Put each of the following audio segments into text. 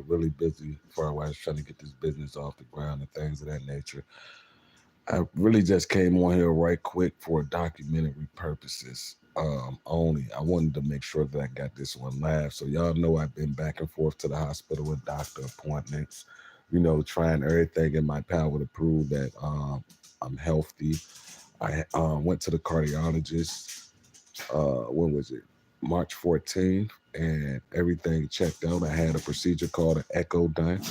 really busy for while I was trying to get this business off the ground and things of that nature. I really just came on here right quick for documentary purposes only. I wanted to make sure that I got this one live. So y'all know I've been back and forth to the hospital with doctor appointments, trying everything in my power to prove that I'm healthy. I went to the cardiologist, when was it? March 14th, and everything checked out. I had a procedure called an echo done,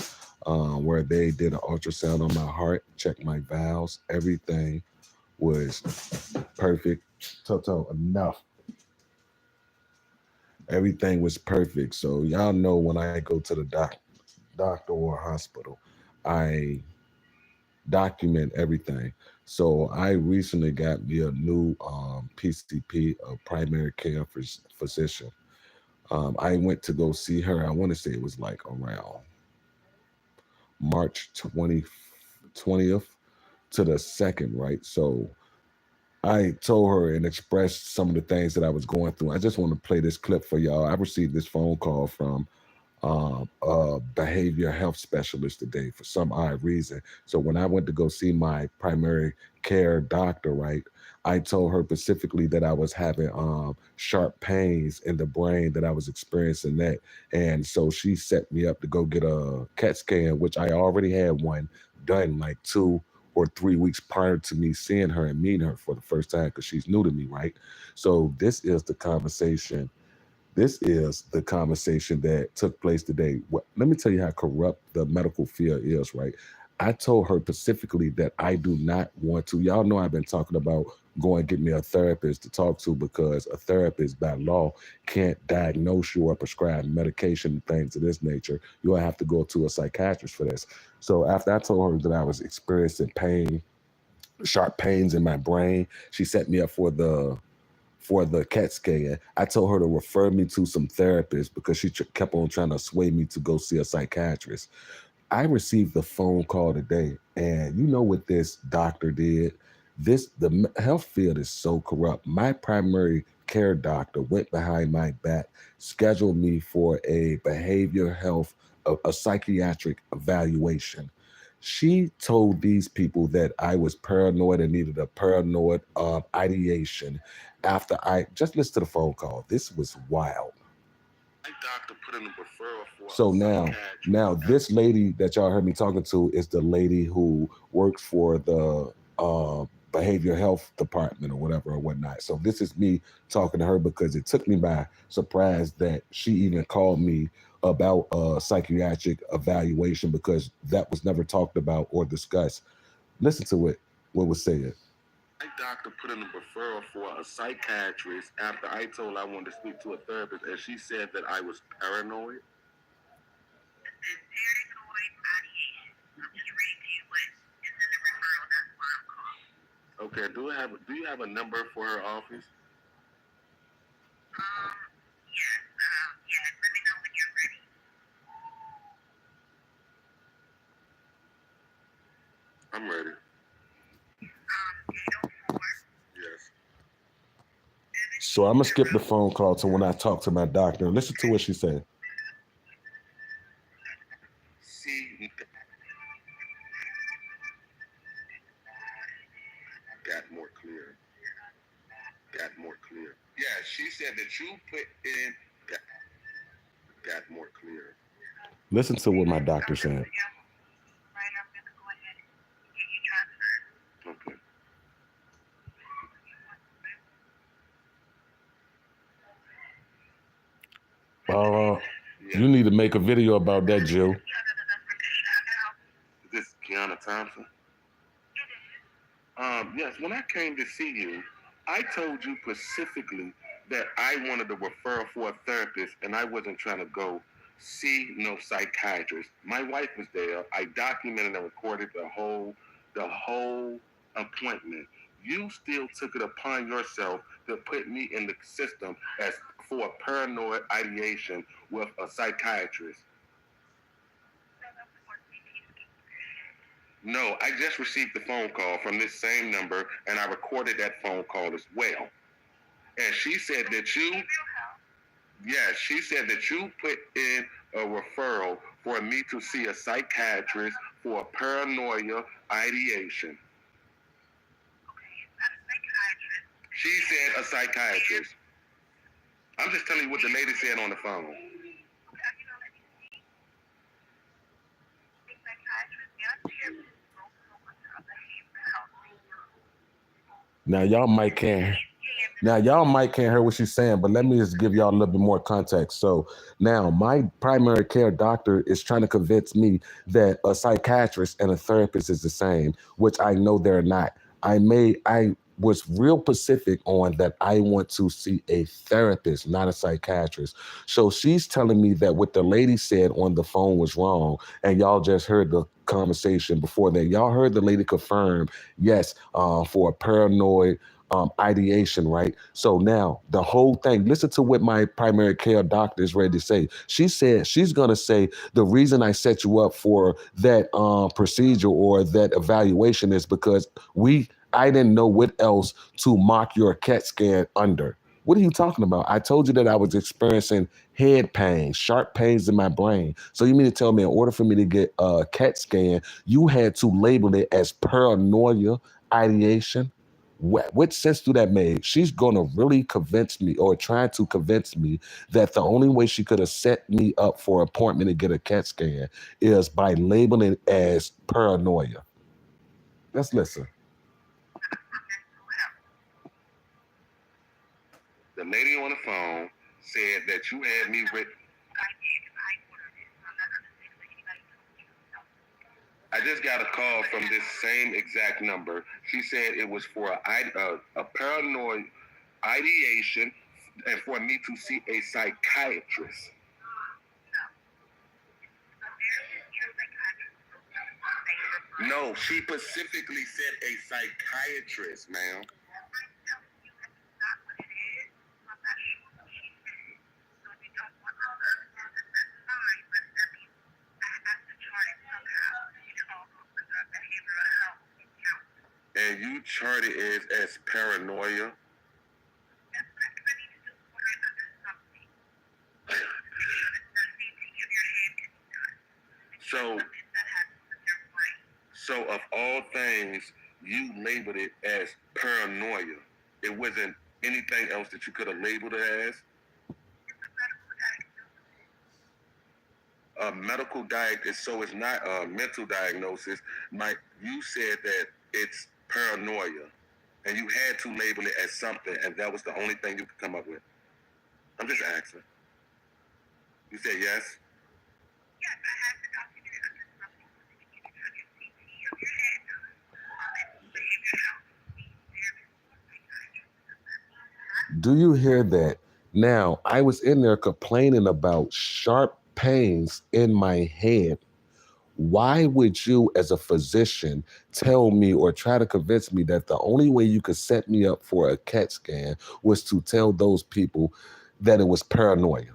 where they did an ultrasound on my heart, checked my valves. Everything was perfect. Toto, enough. Everything was perfect. So y'all know when I go to the doctor or hospital, I document everything. So I recently got me a new PCP, a primary care physician. I went to go see her. I want to say it was like around March 20th to the 2nd, right? So I told her and expressed some of the things that I was going through. I just want to play this clip for y'all. I received this phone call from a behavior health specialist today for some odd reason. So when I went to go see my primary care doctor, right, I told her specifically that I was having sharp pains in the brain, that I was experiencing that. And so she set me up to go get a CAT scan, which I already had one done like 2 or 3 weeks prior to me seeing her and meeting her for the first time because she's new to me, right? So this is the conversation that took place today. Let me tell you how corrupt the medical field is, right? I told her specifically that I do not want to. Y'all know I've been talking about going get me a therapist to talk to because a therapist by law can't diagnose you or prescribe medication and things of this nature. You'll have to go to a psychiatrist for this. So after I told her that I was experiencing pain, sharp pains in my brain, she set me up for the CAT scan. I told her to refer me to some therapists because she kept on trying to sway me to go see a psychiatrist. I received a phone call today, and you know what this doctor did? The health field is so corrupt. My primary care doctor went behind my back, scheduled me for a behavior health, a psychiatric evaluation. She told these people that I was paranoid and needed a paranoid ideation. After I just listened to the phone call, this was wild. My doctor put in a referral for so now this lady that y'all heard me talking to is the lady who works for the behavior health department or whatever or whatnot. So this is me talking to her because it took me by surprise that she even called me about a psychiatric evaluation because that was never talked about or discussed. Listen to what was said. My doctor put in a referral for a psychiatrist after I told her I wanted to speak to a therapist, and she said that I was paranoid. Okay, do you have a number for her office? I'm ready. Yes. So I'm gonna skip the phone call to when I talk to my doctor. Listen to what she said. See, got more clear. Got more clear. Yeah, she said that you put in got more clear. Listen to what my doctor said. Okay. You need to make a video about that, Jill. Is this Kiana Thompson? Yes, when I came to see you, I told you specifically that I wanted a referral for a therapist and I wasn't trying to go see no psychiatrist. My wife was there. I documented and recorded the whole appointment. You still took it upon yourself to put me in the system as for a paranoid ideation with a psychiatrist. No, I just received the phone call from this same number, and I recorded that phone call as well. And she said that you, Yes, she said that you put in a referral for me to see a psychiatrist for paranoia ideation. She said a psychiatrist. I'm just telling you what the lady said on the phone. Now y'all might can't. Now y'all might can't hear what she's saying, but let me just give y'all a little bit more context. So now my primary care doctor is trying to convince me that a psychiatrist and a therapist is the same, which I know they're not. I was real specific on that I want to see a therapist, not a psychiatrist. So she's telling me that what the lady said on the phone was wrong, and y'all just heard the conversation before that. Y'all heard the lady confirm, yes, for a paranoid ideation, right? So now the whole thing, listen to what my primary care doctor is ready to say. She said she's going to say the reason I set you up for that procedure or that evaluation is because I didn't know what else to mark your CAT scan under. What are you talking about? I told you that I was experiencing head pain, sharp pains in my brain. So you mean to tell me in order for me to get a CAT scan, you had to label it as paranoia ideation? What sense do that make? She's going to really convince me or try to convince me that the only way she could have set me up for an appointment to get a CAT scan is by labeling it as paranoia. Let's listen. The lady on the phone said that you had me with. I just got a call from this same exact number. She said it was for a paranoid ideation and for me to see a psychiatrist. No, she specifically said a psychiatrist, ma'am. And you charted it as paranoia. So, so of all things, you labeled it as paranoia. It wasn't anything else that you could have labeled it as. A medical diagnosis, so it's not a mental diagnosis. Mike, you said that it's paranoia, and you had to label it as something, and that was the only thing you could come up with. I'm just asking. You said yes? Do you hear that? Now, I was in there complaining about sharp pains in my head. Why would you, as a physician, tell me or try to convince me that the only way you could set me up for a CAT scan was to tell those people that it was paranoia?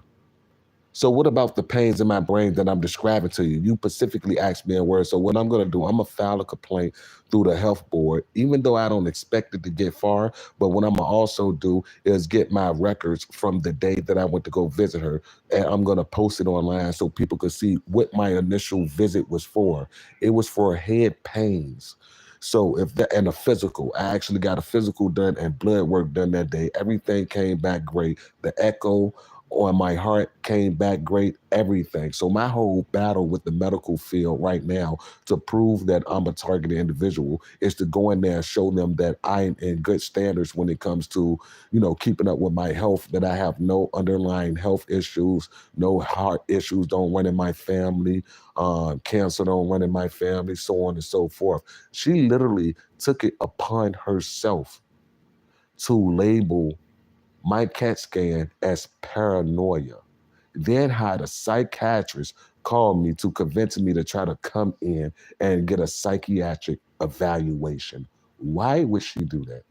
So what about the pains in my brain that I'm describing to you? You specifically asked me in words. So what I'm going to do, I'm going to file a complaint through the health board, even though I don't expect it to get far. But what I'm going to also do is get my records from the day that I went to go visit her. And I'm going to post it online so people can see what my initial visit was for. It was for head pains. So if that and a physical, I actually got a physical done and blood work done that day. Everything came back great. The echo on my heart came back great, everything. So my whole battle with the medical field right now to prove that I'm a targeted individual is to go in there and show them that I'm in good standards when it comes to, keeping up with my health, that I have no underlying health issues, no heart issues don't run in my family, cancer don't run in my family, so on and so forth. She literally took it upon herself to label my CAT scan as paranoia. Then had a psychiatrist call me to convince me to try to come in and get a psychiatric evaluation. Why would she do that?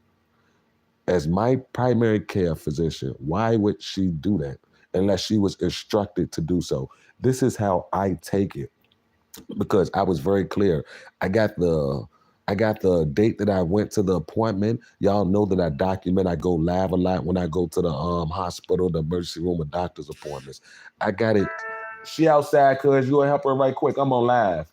As my primary care physician, why would she do that unless she was instructed to do so? This is how I take it because I was very clear. I got I got the date that I went to the appointment. Y'all know that I document. I go live a lot when I go to the hospital, the emergency room, or doctor's appointments. I got it. She outside, cuz you gonna help her right quick. I'm on live.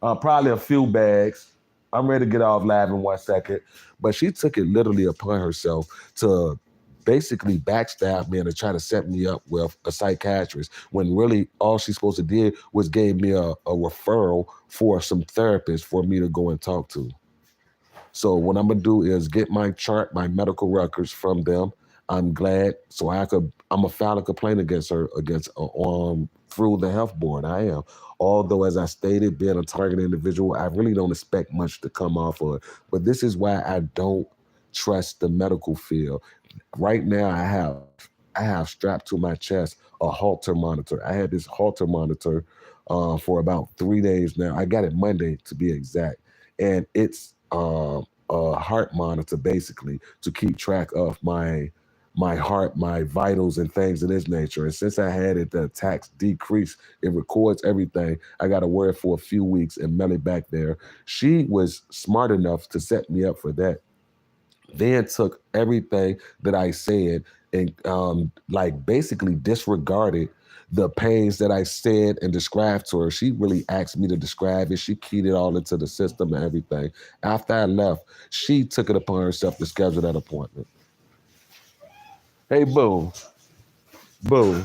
Probably a few bags. I'm ready to get off live in 1 second. But she took it literally upon herself to basically backstab me and to try to set me up with a psychiatrist when really all she's supposed to did was gave me a referral for some therapist for me to go and talk to. So what I'm gonna do is get my chart, my medical records from them. I'm glad, so I'm gonna file a complaint against her against through the health board. I am. Although, as I stated, being a target individual, I really don't expect much to come off of it. But this is why I don't trust the medical field. Right now, I have strapped to my chest a Holter monitor. I had this Holter monitor for about 3 days now. I got it Monday to be exact, and it's a heart monitor basically to keep track of my heart, my vitals, and things of this nature. And since I had it, the attacks decreased. It records everything. I got to wear it for a few weeks and mail it back there. She was smart enough to set me up for that, then took everything that I said and like basically disregarded the pains that I said and described to her. She really asked me to describe it. She keyed it all into the system and everything. After I left, she took it upon herself to schedule that appointment. Hey, boo, boo.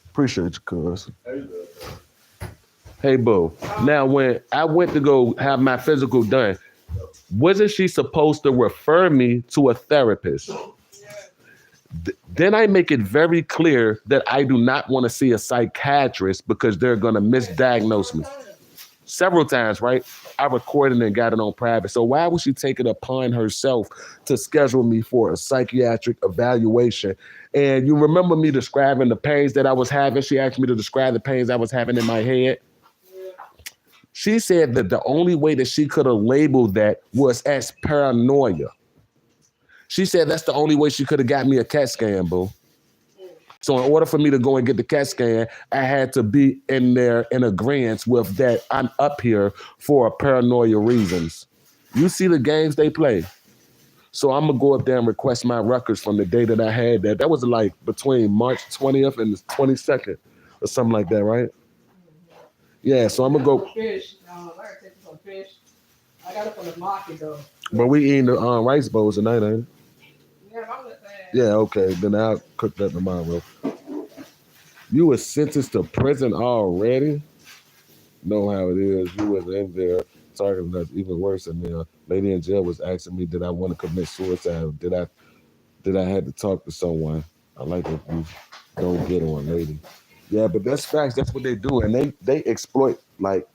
Appreciate you, cuz. Hey, boo. Now, when I went to go have my physical done, wasn't she supposed to refer me to a therapist? Then I make it very clear that I do not want to see a psychiatrist because they're going to misdiagnose me. Several times, right? I recorded and got it on private. So why would she take it upon herself to schedule me for a psychiatric evaluation? And you remember me describing the pains that I was having? She asked me to describe the pains I was having in my head. She said that the only way that she could have labeled that was as paranoia. She said that's the only way she could have got me a CAT scan, boo. So in order for me to go and get the CAT scan, I had to be in there in agreement with that I'm up here for paranoia reasons. You see the games they play. So I'm gonna go up there and request my records from the day that I had that. That was like between March 20th and the 22nd or something like that, right? Yeah, so I'm gonna go. Fish. I gotta take some fish. I got it from the market though. But we eating the rice bowls tonight, ain't it? Yeah, I'm just saying. Yeah, okay. Then I'll cook that tomorrow. You were sentenced to prison already? Know how it is. You was in there talking that's even worse. And the lady in jail was asking me, did I want to commit suicide? Did I had to talk to someone? I like if you don't get on, lady. Yeah, but that's facts. That's what they do, and they exploit. Like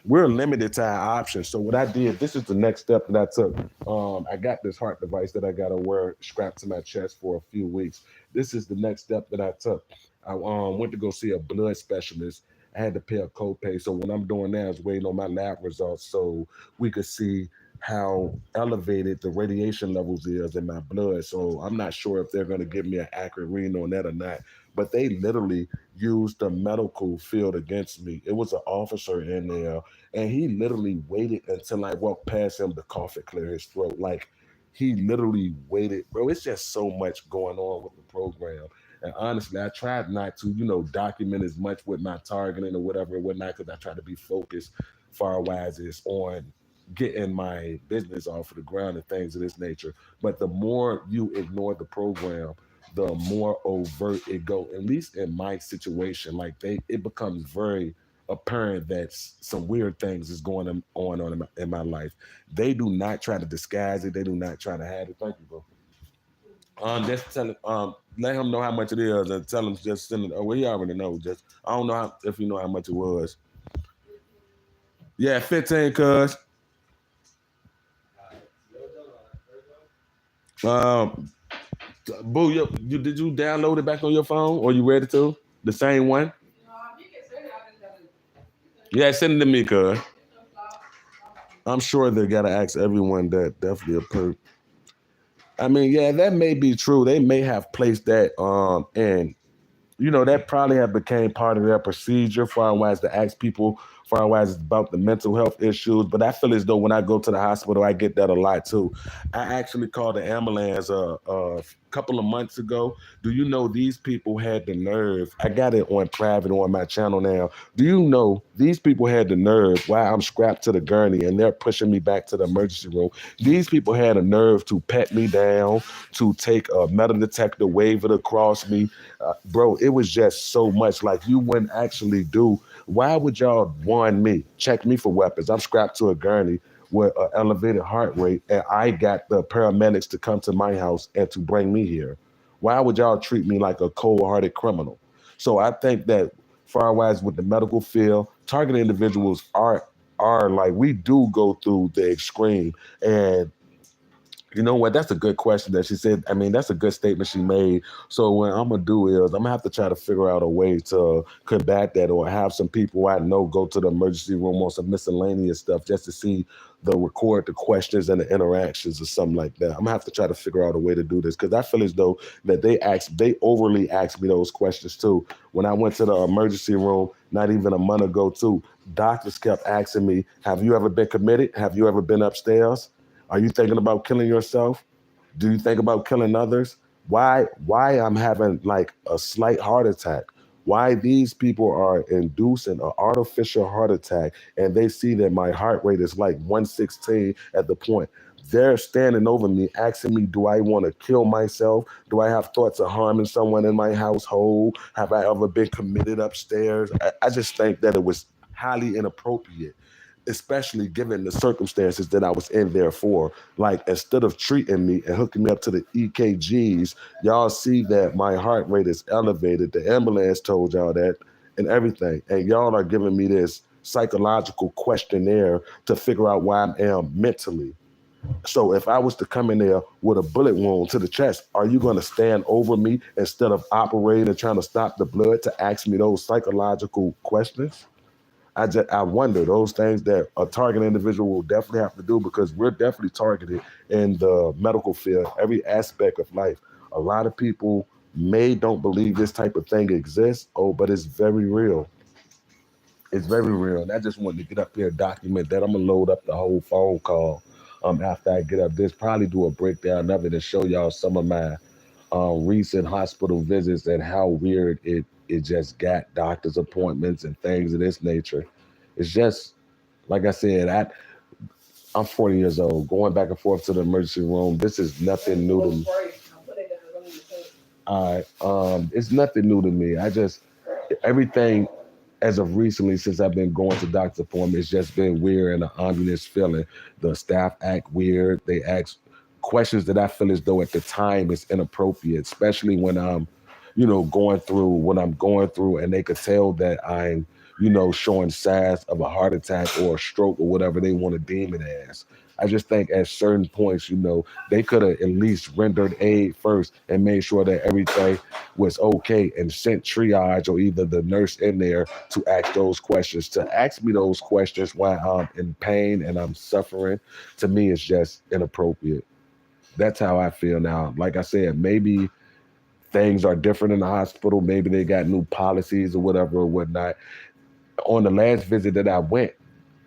we're limited to our options. So what I did, this is the next step that I took. I got this heart device that I got to wear strapped to my chest for a few weeks. This is the next step that I took. I went to go see a blood specialist. I had to pay a copay. So what I'm doing now is waiting on my lab results so we could see how elevated the radiation levels is in my blood. So I'm not sure if they're going to give me an accurate reading on that or not. But they literally used the medical field against me. It was an officer in there, and he literally waited until I walked past him to cough and clear his throat. Like he literally waited, bro. It's just so much going on with the program. And honestly, I tried not to, document as much with my targeting or whatever and whatnot, because I try to be focused far wise is on getting my business off of the ground and things of this nature. But the more you ignore the program, the more overt it go. At least in my situation, like it becomes very apparent that some weird things is going on in my life. They do not try to disguise it. They do not try to hide it. Thank you, bro. Just tell him, let him know how much it is, and tell him just send it. Oh, well, he already know. Just I don't know if you know how much it was. Yeah, 15, cuz. Um, Boo, did you download it back on your phone, or you ready to? The same one? You can say that. I just gotta. Yeah, send it to me, cuz. I'm sure they gotta ask everyone that definitely a perk. I mean, yeah, that may be true. They may have placed that in that probably have became part of their procedure far as to ask people far as about the mental health issues. But I feel as though when I go to the hospital, I get that a lot too. I actually called the ambulance a couple of months ago. Do you know these people had the nerve? I got it on private on my channel now. Do you know these people had the nerve while I'm strapped to the gurney and they're pushing me back to the emergency room? These people had a nerve to pat me down, to take a metal detector, wave it across me. Bro, it was just so much like you wouldn't actually do. Why would y'all warn me, check me for weapons? I'm strapped to a gurney with an elevated heart rate, and I got the paramedics to come to my house and to bring me here. Why would y'all treat me like a cold-hearted criminal? So I think that far as with the medical field, target individuals are like we do go through the extreme. And you know what? That's a good question that she said. I mean, that's a good statement she made. So what I'm gonna do is I'm gonna have to try to figure out a way to combat that, or have some people I know go to the emergency room on some miscellaneous stuff just to see the record the questions and the interactions or something like that. I'm gonna have to try to figure out a way to do this because I feel as though that they overly asked me those questions too. When I went to the emergency room, not even a month ago too, doctors kept asking me, "Have you ever been committed? Have you ever been upstairs? Are you thinking about killing yourself? Do you think about killing others? Why I'm having like a slight heart attack? Why these people are inducing an artificial heart attack and they see that my heart rate is like 116 at the point. They're standing over me asking me, do I want to kill myself? Do I have thoughts of harming someone in my household? Have I ever been committed upstairs? I just think that it was highly inappropriate, especially given the circumstances that I was in there for. Like, instead of treating me and hooking me up to the EKGs, y'all see that my heart rate is elevated. The ambulance told y'all that and everything. And y'all are giving me this psychological questionnaire to figure out where I am mentally. So if I was to come in there with a bullet wound to the chest, are you going to stand over me instead of operating and trying to stop the blood to ask me those psychological questions? I wonder those things that a target individual will definitely have to do because we're definitely targeted in the medical field, every aspect of life. A lot of people may don't believe this type of thing exists. Oh, but it's very real. It's very real. And I just wanted to get up here and document that. I'm gonna load up the whole phone call after I get up this, probably do a breakdown of it and show y'all some of my recent hospital visits and how weird it just got, doctor's appointments and things of this nature. It's just like I said, I'm 40 years old, going back and forth to the emergency room. This is nothing new to me. It's nothing new to me. I just everything as of recently, since I've been going to doctor's appointments, it's just been weird and an ominous feeling. The staff act weird. They ask questions that I feel as though at the time is inappropriate, especially when going through what I'm going through, and they could tell that I'm, showing signs of a heart attack or a stroke or whatever they want to deem it as. I just think at certain points, they could have at least rendered aid first and made sure that everything was okay and sent triage or either the nurse in there to ask those questions. To ask me those questions while I'm in pain and I'm suffering, to me, is just inappropriate. That's how I feel now. Like I said, maybe things are different in the hospital. Maybe they got new policies or whatever or whatnot. On the last visit that I went,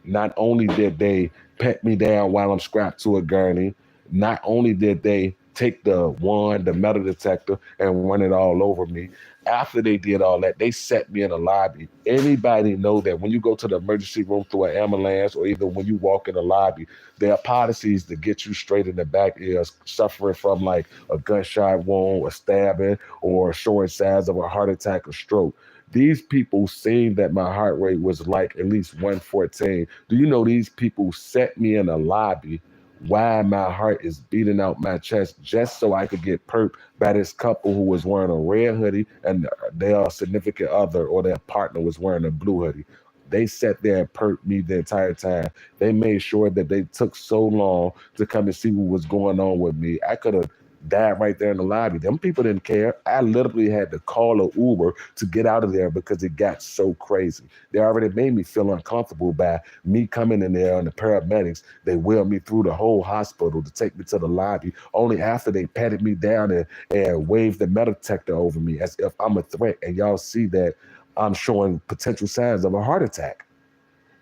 not only did they pet me down while I'm strapped to a gurney, not only did they take the wand, the metal detector, and run it all over me. After they did all that, they set me in a lobby. Anybody know that when you go to the emergency room through an ambulance or even when you walk in the lobby, there are policies to get you straight in the back ears, suffering from like a gunshot wound, a stabbing, or showing signs of a heart attack or stroke. These people seen that my heart rate was like at least 114. Do you know these people set me in a lobby while my heart is beating out my chest just so I could get perked by this couple who was wearing a red hoodie and their significant other or their partner was wearing a blue hoodie. They sat there and perked me the entire time. They made sure that they took so long to come and see what was going on with me. I could have died right there in the lobby. Them people didn't care. I literally had to call a Uber to get out of there because it got so crazy. They already made me feel uncomfortable by me coming in there and the paramedics. They wheeled me through the whole hospital to take me to the lobby. Only after they patted me down and waved the metal detector over me as if I'm a threat. And y'all see that I'm showing potential signs of a heart attack.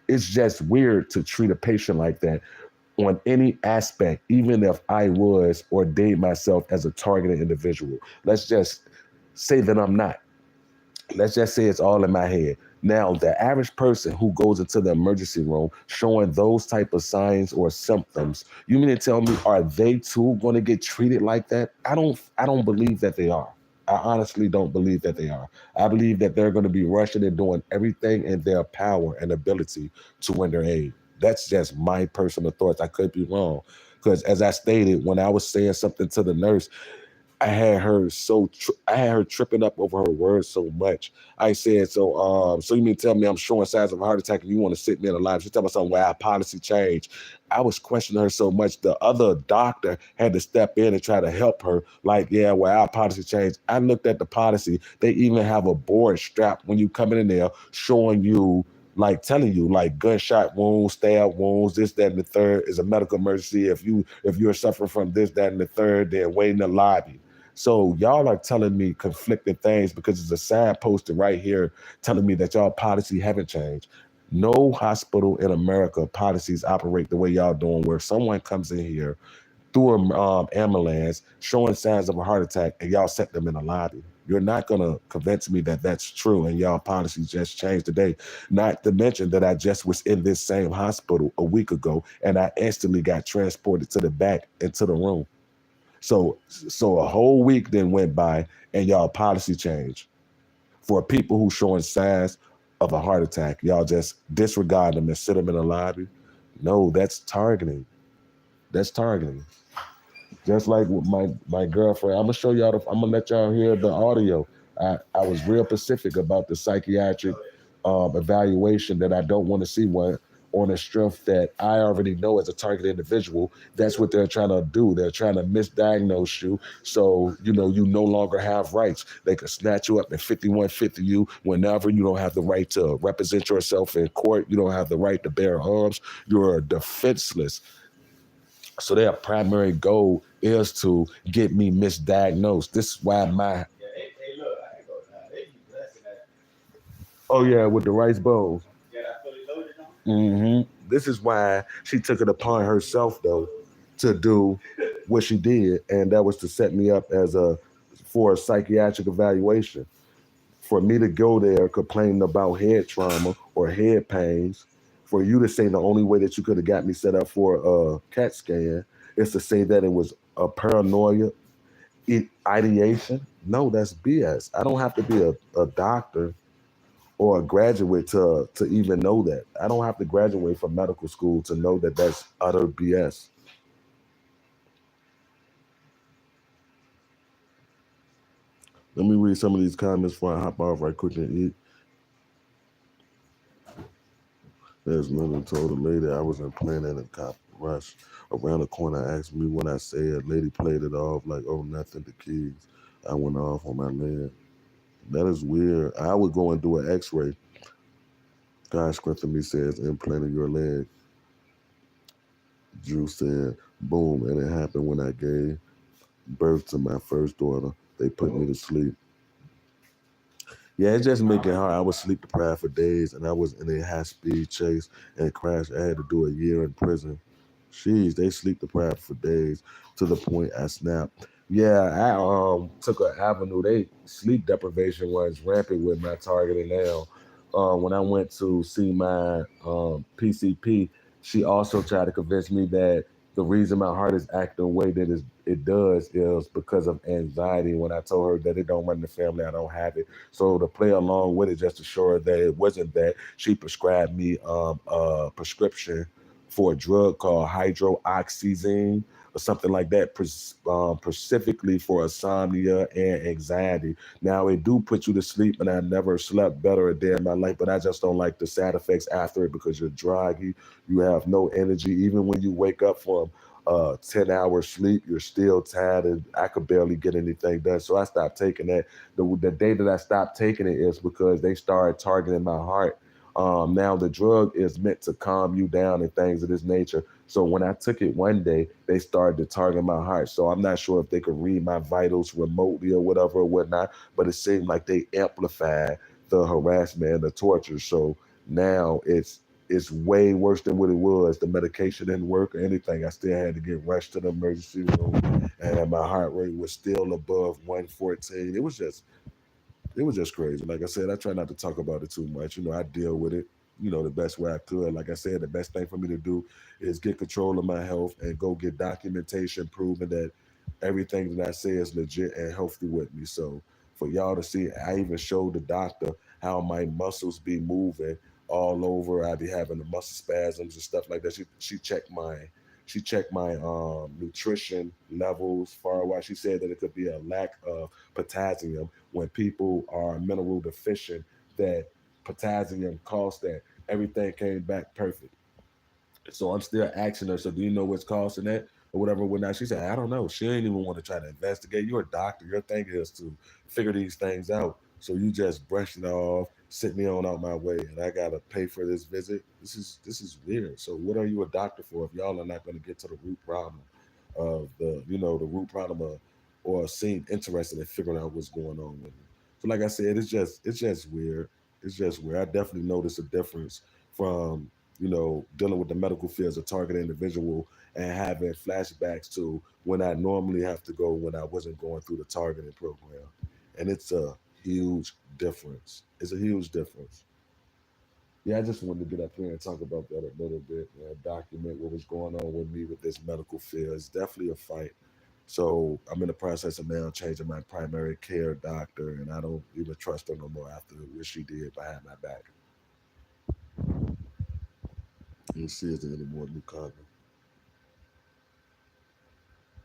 It's just weird to treat a patient like that on any aspect, even if I was ordained myself as a targeted individual. Let's just say that I'm not. Let's just say it's all in my head. Now, the average person who goes into the emergency room showing those type of signs or symptoms, you mean to tell me are they too going to get treated like that? I don't believe that they are. I honestly don't believe that they are. I believe that they're going to be rushing and doing everything in their power and ability to render aid. That's just my personal thoughts. I could be wrong. Because as I stated, when I was saying something to the nurse, I had her tripping up over her words so much. I said, so you mean to tell me I'm showing signs of a heart attack and you want to sit me in a line? She tell me something where our policy changed. I was questioning her so much. The other doctor had to step in and try to help her. Like, yeah, well, our policy changed. I looked at the policy. They even have a board strapped when you coming in there showing you, like telling you like gunshot wounds, stab wounds, this, that, and the third is a medical emergency. If you're suffering from this, that, and the third, then wait in the lobby. So y'all are telling me conflicting things because it's a sign posted right here telling me that y'all policy haven't changed. No hospital in America policies operate the way y'all doing, where someone comes in here through an ambulance showing signs of a heart attack and y'all set them in a lobby. You're not going to convince me that that's true and y'all policy just changed today. Not to mention that I just was in this same hospital a week ago and I instantly got transported to the back into the room. So a whole week then went by and y'all policy changed. For people who showing signs of a heart attack, y'all just disregard them and sit them in a lobby. No, that's targeting. That's targeting. Just like with my girlfriend, I'm gonna show y'all. I'm gonna let y'all hear the audio. I was real specific about the psychiatric evaluation that I don't want to see one on a strength that I already know as a target individual. That's what they're trying to do. They're trying to misdiagnose you, so you no longer have rights. They can snatch you up and 5150 you whenever. You don't have the right to represent yourself in court. You don't have the right to bear arms. You're defenseless. So their primary goal is to get me misdiagnosed. This is why my Yeah, hey, look, I ain't gonna lie. They be blessing that. oh yeah, with the rice bowls. Yeah, that fully loaded on. This is why she took it upon herself though to do what she did, and that was to set me up as a for a psychiatric evaluation. For me to go there complaining about head trauma or head pains, for you to say the only way that you could have got me set up for a CAT scan is to say that it was a paranoia ideation. No, that's BS. I don't have to be a doctor or a graduate to even know that. I don't have to graduate from medical school to know that that's utter BS. Let me read some of these comments before I hop off right quick and eat. There's Linda told a lady I was in plane and a cop rush around the corner asked me what I said. Lady played it off like, oh, nothing, the keys. I went off on my leg. That is weird. I would go and do an x-ray. God strengthen me says implanted your leg. Drew said, boom, and it happened when I gave birth to my first daughter. They put me to sleep. Yeah, it's just making it hard. I was sleep deprived for days, and I was in a high speed chase and crash. I had to do a year in prison. Jeez, they sleep deprived for days to the point I snapped. Yeah, I took an avenue. They sleep deprivation was rampant with my targeting now. When I went to see my PCP, she also tried to convince me that the reason my heart is acting the way that it does is because of anxiety. When I told her that it don't run in the family, I don't have it. So to play along with it, just to show her that it wasn't that, she prescribed me a prescription for a drug called hydroxyzine or something like that, specifically for insomnia and anxiety. Now it do put you to sleep, and I never slept better a day in my life. But I just don't like the side effects after it because you're draggy, you have no energy, even when you wake up from 10 hours sleep, you're still tired, and I could barely get anything done. So I stopped taking that. The day that I stopped taking it is because they started targeting my heart. Now the drug is meant to calm you down and things of this nature. So when I took it one day, they started to target my heart. So I'm not sure if they could read my vitals remotely or whatever or whatnot, but it seemed like they amplified the harassment and the torture. So now it's way worse than what it was. The medication didn't work or anything. I still had to get rushed to the emergency room, and my heart rate was still above 114. It was just crazy. Like I said, I try not to talk about it too much. I deal with it, the best way I could. Like I said, the best thing for me to do is get control of my health and go get documentation proving that everything that I say is legit and healthy with me. So for y'all to see, I even showed the doctor how my muscles be moving all over. I be having the muscle spasms and stuff like that. She checked my nutrition levels far away. She said that it could be a lack of potassium when people are mineral deficient, that potassium caused that. Everything came back perfect. So I'm still asking her, so do you know what's causing that? Or whatever, whatnot. She said, I don't know. She ain't even want to try to investigate. You're a doctor. Your thing is to figure these things out. So you just brush it off, sit me on out my way, and I gotta pay for this visit. This is weird. So what are you a doctor for if y'all are not gonna get to the root problem of the root problem of, or seem interested in figuring out what's going on with me? So like I said, it's just weird. It's just weird. I definitely notice a difference from dealing with the medical field as a targeted individual and having flashbacks to when I normally have to go when I wasn't going through the targeting program. And it's a huge difference. It's a huge difference. Yeah, I just wanted to get up here and talk about that a little bit and document what was going on with me with this medical field. It's definitely a fight. So I'm in the process of now changing my primary care doctor, and I don't even trust her no more after what she did behind my back. Let's see if there's any more new content.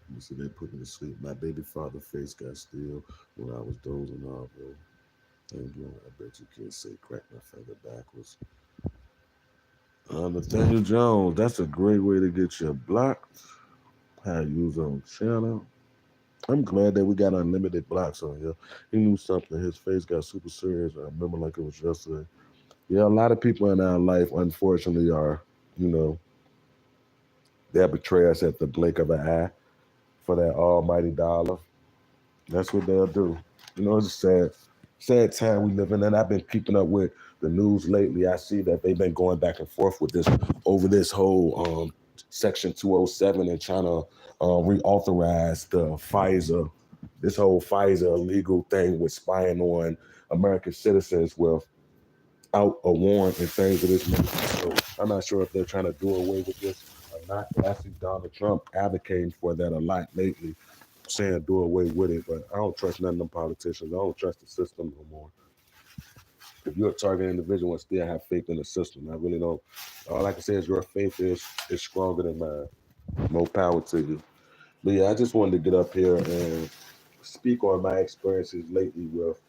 Let me see, they put me to sleep. My baby father face got still when I was dozing off. Thank you. I bet you can't say crack my finger backwards. Nathaniel Jones, that's a great way to get you blocked. How you use on channel. I'm glad that we got unlimited blocks on here. He knew something. His face got super serious. I remember like it was yesterday. Yeah, a lot of people in our life, unfortunately, are, you know, they'll betray us at the blink of an eye for that almighty dollar. That's what they'll do. It's a sad time we live in, and I've been keeping up with the news lately. I see that they've been going back and forth with this over this whole Section 207 and trying to reauthorize the Pfizer, this whole Pfizer illegal thing with spying on American citizens without a warrant and things of this nature. So I'm not sure if they're trying to do away with this or not. But I see Donald Trump advocating for that a lot lately, saying do away with it, but I don't trust none of them politicians. I don't trust the system no more. If you're a target individual and still have faith in the system, I really don't. All I can say is your faith is stronger than mine. More power to you. But yeah, I just wanted to get up here and speak on my experiences lately with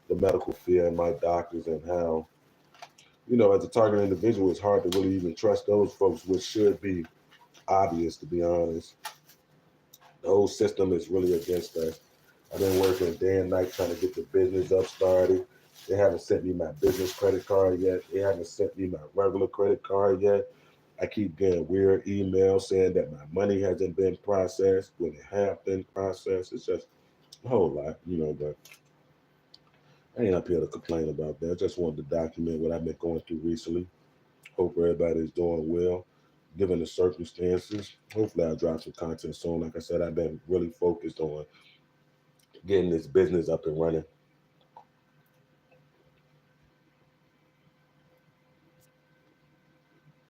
the medical field and my doctors and how, as a target individual, it's hard to really even trust those folks, which should be obvious, to be honest. The whole system is really against us. I've been working day and night trying to get the business up started. They haven't sent me my business credit card yet. They haven't sent me my regular credit card yet. I keep getting weird emails saying that my money hasn't been processed when it have been processed. It's just a whole lot, but I ain't up here to complain about that. I just wanted to document what I've been going through recently. Hope everybody's doing well, given the circumstances. Hopefully I'll drop some content soon. Like I said, I've been really focused on getting this business up and running.